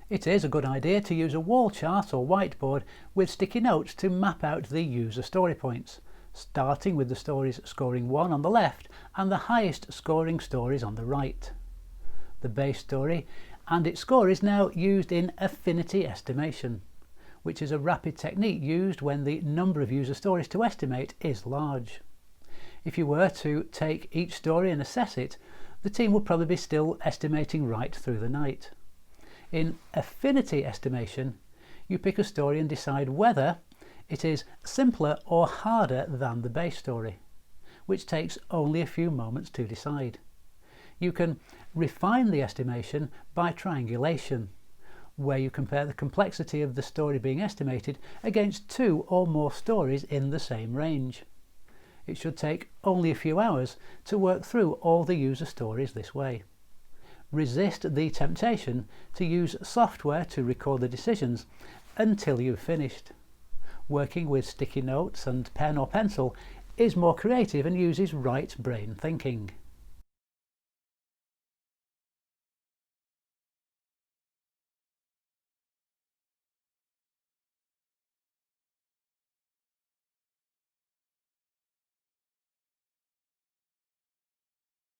It is a good idea to use a wall chart or whiteboard with sticky notes to map out the user story points, starting with the stories scoring 1 on the left and the highest scoring stories on the right. The base story and its score is now used in affinity estimation, which is a rapid technique used when the number of user stories to estimate is large. If you were to take each story and assess it, the team would probably be still estimating right through the night. In affinity estimation, you pick a story and decide whether it is simpler or harder than the base story, which takes only a few moments to decide. You can refine the estimation by triangulation, where you compare the complexity of the story being estimated against 2 or more stories in the same range. It should take only a few hours to work through all the user stories this way. Resist the temptation to use software to record the decisions until you've finished. Working with sticky notes and pen or pencil is more creative and uses right brain thinking.